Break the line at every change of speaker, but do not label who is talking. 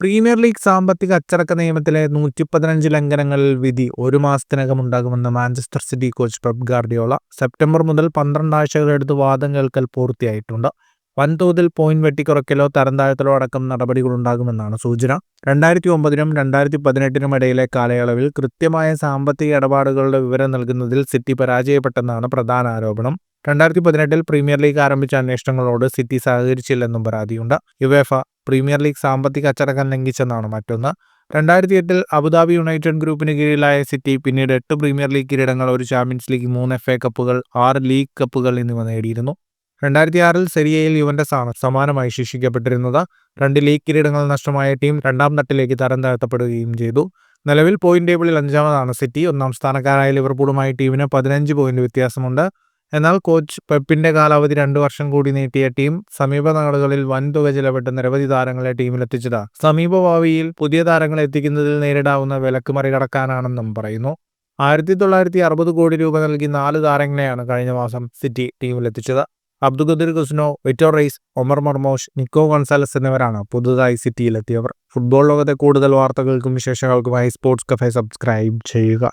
Premier league സാമ്പത്തിക അച്ചടക്ക നിയമത്തിലെ 115 ലംഘനങ്ങളിൽ വിധി 1 മാസത്തിനകം ഉണ്ടാകുമെന്ന് Manchester city coach Pep Guardiola. September മുതൽ 12 ആഴ്ചകളെടുത്ത് വാദം കേൾക്കൽ പൂർത്തിയായിട്ടുണ്ട്. വൻതോതിൽ പോയിന്റ് വെട്ടിക്കുറയ്ക്കലോ തരംതാഴ്ത്തലോ അടക്കം നടപടികളുണ്ടാകുമെന്നാണ് സൂചന. 2009-നും 2018-നും ഇടയിലെ കാലയളവിൽ കൃത്യമായ സാമ്പത്തിക ഇടപാടുകളുടെ വിവരം നൽകുന്നതിൽ സിറ്റി പരാജയപ്പെട്ടെന്നാണ് പ്രധാന ആരോപണം. 2018-ൽ പ്രീമിയർ ലീഗ് ആരംഭിച്ച അന്വേഷണങ്ങളോട് സിറ്റി സഹകരിച്ചില്ലെന്നും പരാതിയുണ്ട്. യുവേഫ പ്രീമിയർ ലീഗ് സാമ്പത്തിക അച്ചടക്കം ലംഘിച്ചെന്നാണ് മറ്റൊന്ന്. 2008-ൽ അബുദാബി യുണൈറ്റഡ് ഗ്രൂപ്പിന് കീഴിലായ സിറ്റി പിന്നീട് 8 പ്രീമിയർ ലീഗ് കിരീടങ്ങൾ, 1 ചാമ്പ്യൻസ് ലീഗ്, 3 FA കപ്പുകൾ, 6 ലീഗ് കപ്പുകൾ എന്നിവ നേടിയിരുന്നു. 2006-ൽ സെരിയയിൽ യുവന്റസാണ് സമാനമായി ശിക്ഷിക്കപ്പെട്ടിരുന്നത്. 2 ലീഗ് കിരീടങ്ങൾ നഷ്ടമായ ടീം 2ാം തട്ടിലേക്ക് തരം താഴ്ത്തപ്പെടുകയും ചെയ്തു. നിലവിൽ പോയിന്റ് ടേബിളിൽ 5ാമതാണ് സിറ്റി. 1ാം സ്ഥാനക്കാരായ ലിവർപൂളുമായി ടീമിന് 15 പോയിന്റ് വ്യത്യാസമുണ്ട്. എന്നാൽ കോച്ച് പെപ്പിന്റെ കാലാവധി 2 വർഷം കൂടി നീട്ടിയ ടീം സമീപ നാളുകളിൽ വൻതുക ചിലവിട്ട് നിരവധി താരങ്ങളെ ടീമിലെത്തിച്ചത് സമീപഭാവിയിൽ പുതിയ താരങ്ങളെ എത്തിക്കുന്നതിൽ നേരിടാവുന്ന വിലക്ക് മറികടക്കാനാണെന്നും പറയുന്നു. 1960 കോടി രൂപ നൽകി 4 താരങ്ങളെയാണ് കഴിഞ്ഞ മാസം സിറ്റി ടീമിലെത്തിച്ചത്. Abdukodir Khusanov, Vitor Reis, Omar Marmoush, Nico Gonzalez എന്നിവരാണ് പുതുതായി സിറ്റിയിലെത്തിയവർ. ഫുട്ബോൾ ലോകത്തെ കൂടുതൽ വാർത്തകൾക്കും വിശേഷങ്ങൾക്കുമായി സ്പോർട്സ് കഫേ സബ്സ്ക്രൈബ് ചെയ്യുക.